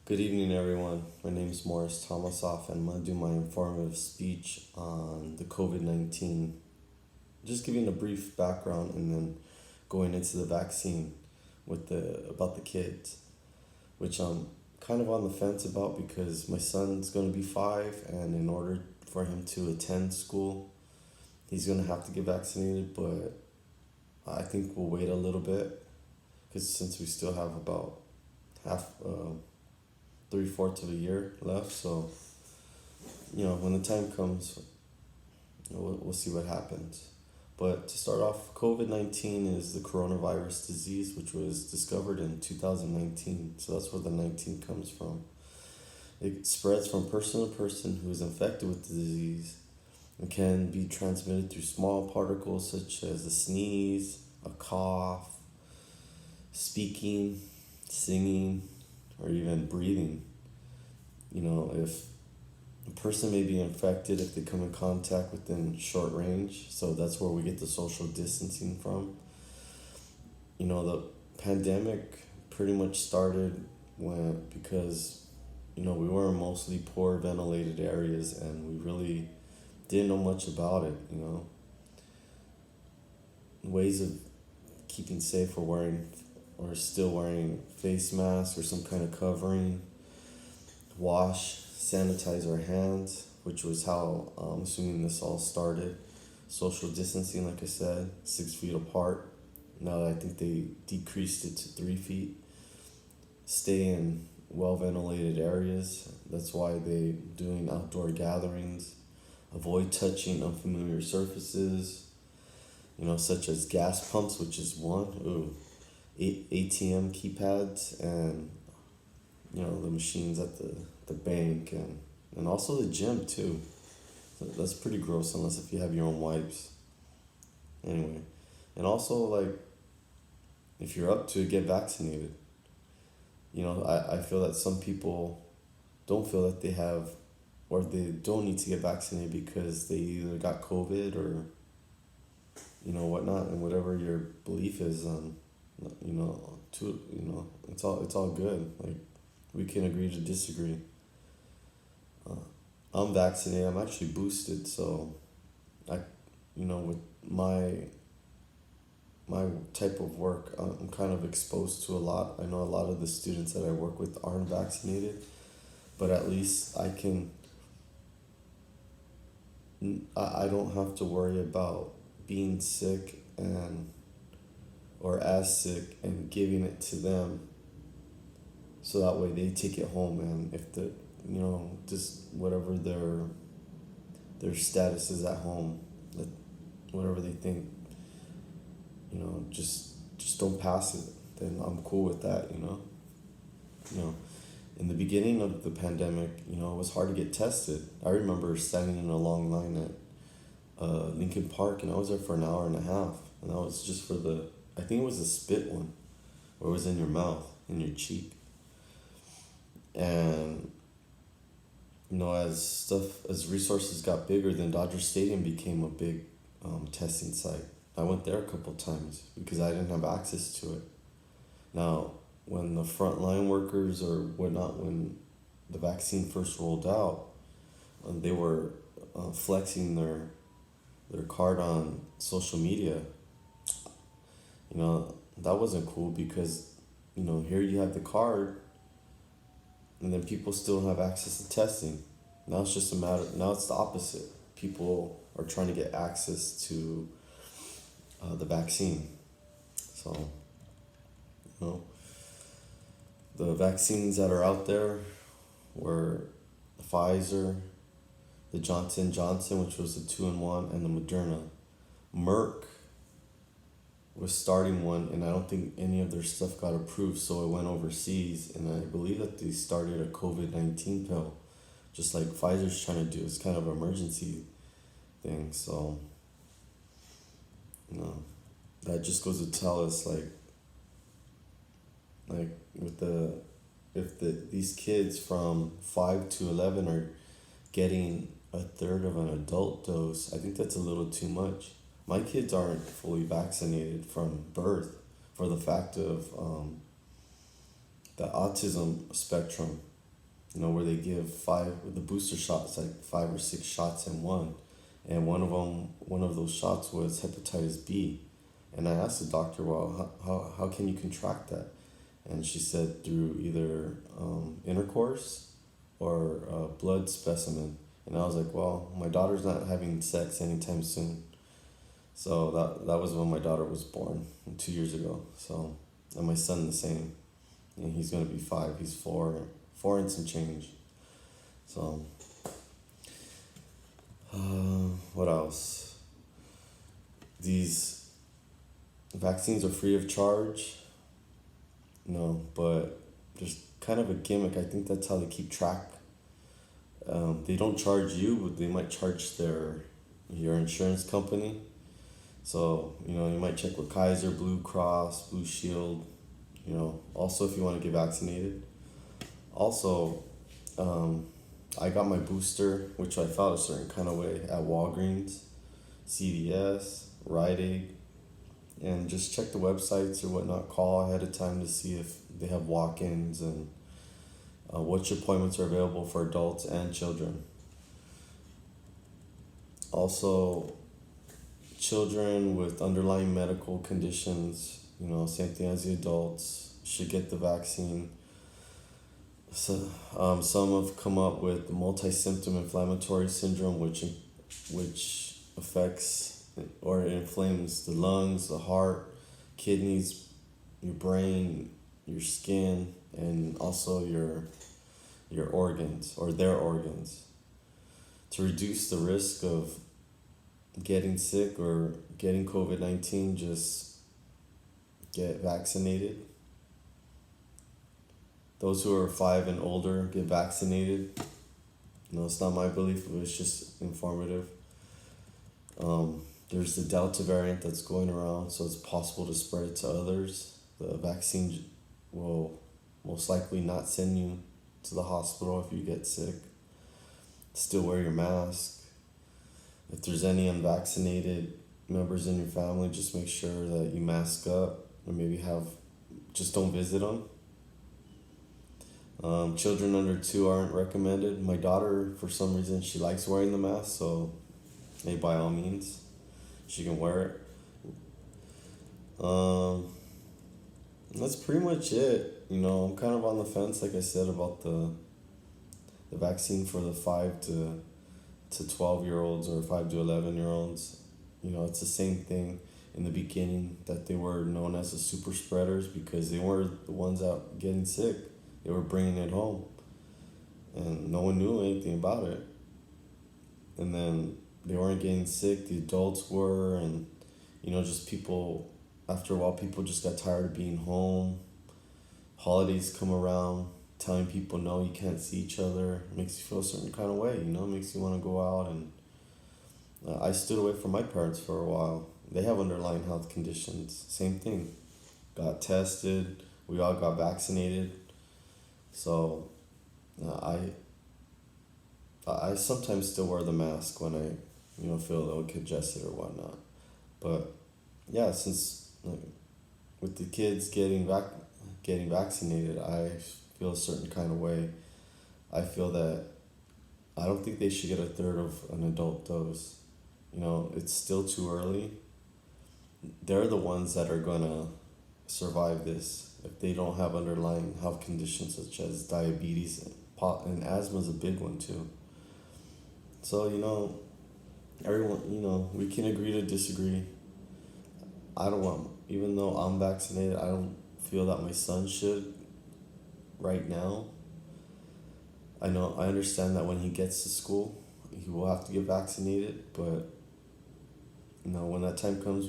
Good evening, everyone. My name is Morris Thomasoff, and I'm going to do my informative speech on the COVID 19. Just giving a brief background and then going into the vaccine about the kids, which I'm kind of on the fence about because my son's going to be 5, and in order for him to attend school, he's going to have to get vaccinated. But I think we'll wait a little bit because since we still have about half. 3/4 of a year left. So, when the time comes, we'll see what happens. But to start off, COVID 19 is the coronavirus disease, which was discovered in 2019. So that's where the 19 comes from. It spreads from person to person who is infected with the disease and can be transmitted through small particles such as a sneeze, a cough, speaking, singing, or even breathing. If a person may be infected if they come in contact within short range, so that's where we get the social distancing from. The pandemic pretty much started because we were in mostly poor ventilated areas and we really didn't know much about it. Ways of keeping safe or still wearing face masks or some kind of covering, wash, sanitize our hands, which was how I'm assuming this all started. Social distancing, like I said, 6 feet apart. Now I think they decreased it to 3 feet. Stay in well ventilated areas. That's why they doing outdoor gatherings. Avoid touching unfamiliar surfaces, such as gas pumps, which is one. ATM keypads and the machines at the bank and also the gym too. So that's pretty gross unless if you have your own wipes. Anyway, and also like if you're up to it, get vaccinated. I feel that some people don't feel that they have or they don't need to get vaccinated because they either got COVID or whatnot, and whatever your belief is on it's all good. Like we can agree to disagree. I'm vaccinated. I'm actually boosted, so I, with my type of work, I'm kind of exposed to a lot. I know a lot of the students that I work with aren't vaccinated, but at least I don't have to worry about being sick or as sick and giving it to them so that way they take it home, and if just whatever their status is at home, that whatever they think, just don't pass it, then I'm cool with that. In the beginning of the pandemic, it was hard to get tested. I remember standing in a long line at Lincoln Park, and I was there for an hour and a half, and that was just for I think it was the spit one, where it was in your mouth, in your cheek. And as resources got bigger, then Dodger Stadium became a big testing site. I went there a couple times because I didn't have access to it. Now, when the frontline workers or whatnot, when the vaccine first rolled out, they were flexing their card on social media. That wasn't cool because here you have the card, and then people still have access to testing. Now it's just now it's the opposite. People are trying to get access to the vaccine. So, the vaccines that are out there were the Pfizer, the Johnson & Johnson, which was the 2-in-1, and the Moderna. Merck was starting one, and I don't think any of their stuff got approved, so it went overseas, and I believe that they started a COVID-19 pill, just like Pfizer's trying to do. It's kind of an emergency thing, so, that just goes to tell us, if these kids from 5 to 11 are getting a third of an adult dose, I think that's a little too much. My kids aren't fully vaccinated from birth for the fact of the autism spectrum. where they give the booster shots, like 5 or 6 shots in one. And one of those shots was hepatitis B. And I asked the doctor, well, how can you contract that? And she said through either intercourse or a blood specimen. And I was like, well, my daughter's not having sex anytime soon. So that was when my daughter was born 2 years ago. So, and my son the same. And he's gonna be 5. He's 4 and some change. So, what else? These vaccines are free of charge. No, but there's kind of a gimmick. I think that's how they keep track. They don't charge you, but they might charge your insurance company. So, you might check with Kaiser, Blue Cross, Blue Shield, also if you want to get vaccinated. Also, I got my booster, which I felt a certain kind of way at Walgreens, CVS, Rite Aid, and just check the websites or whatnot. Call ahead of time to see if they have walk-ins and which appointments are available for adults and children. Also, children with underlying medical conditions, same thing as the adults, should get the vaccine. So, some have come up with multi-symptom inflammatory syndrome, which affects or inflames the lungs, the heart, kidneys, your brain, your skin, and also your organs or their organs. To reduce the risk of getting sick or getting COVID-19, just get vaccinated. Those who are 5 and older get vaccinated. It's not my belief, but it's just informative. There's the Delta variant that's going around, so it's possible to spread it to others. The vaccine will most likely not send you to the hospital if you get sick. Still wear your mask. If there's any unvaccinated members in your family, just make sure that you mask up, or maybe just don't visit them. Children under 2 aren't recommended. My daughter, for some reason, she likes wearing the mask, so hey, by all means, she can wear it. That's pretty much it. I'm kind of on the fence, like I said, about the vaccine for the 5 to 12-year-olds or 5 to 11-year-olds. It's the same thing in the beginning, that they were known as the super spreaders because they were the ones out getting sick. They were bringing it home, and no one knew anything about it. And then they weren't getting sick, the adults were, and just people, after a while, people just got tired of being home. Holidays come around, telling people no, you can't see each other, it makes you feel a certain kind of way, it makes you want to go out. And I stood away from my parents for a while. They have underlying health conditions, same thing. Got tested, we all got vaccinated. So I sometimes still wear the mask when I feel a little congested or whatnot. But yeah, since with the kids getting vaccinated, I feel a certain kind of way. I feel that I don't think they should get a third of an adult dose. It's still too early. They're the ones that are gonna survive this if they don't have underlying health conditions such as diabetes and asthma is a big one too. So everyone, we can agree to disagree. Even though I'm vaccinated, I don't feel that my son should right now. I understand that when he gets to school, he will have to get vaccinated, but when that time comes,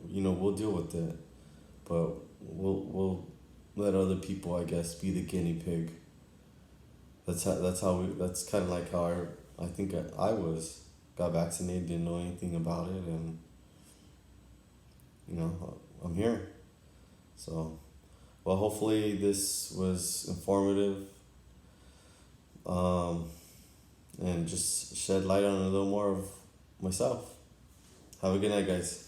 we'll deal with it. But we'll let other people, I guess, be the guinea pig. That's kind of like how I think I got vaccinated, didn't know anything about it, and I'm here. So, well, hopefully this was informative, and just shed light on a little more of myself. Have a good night, guys.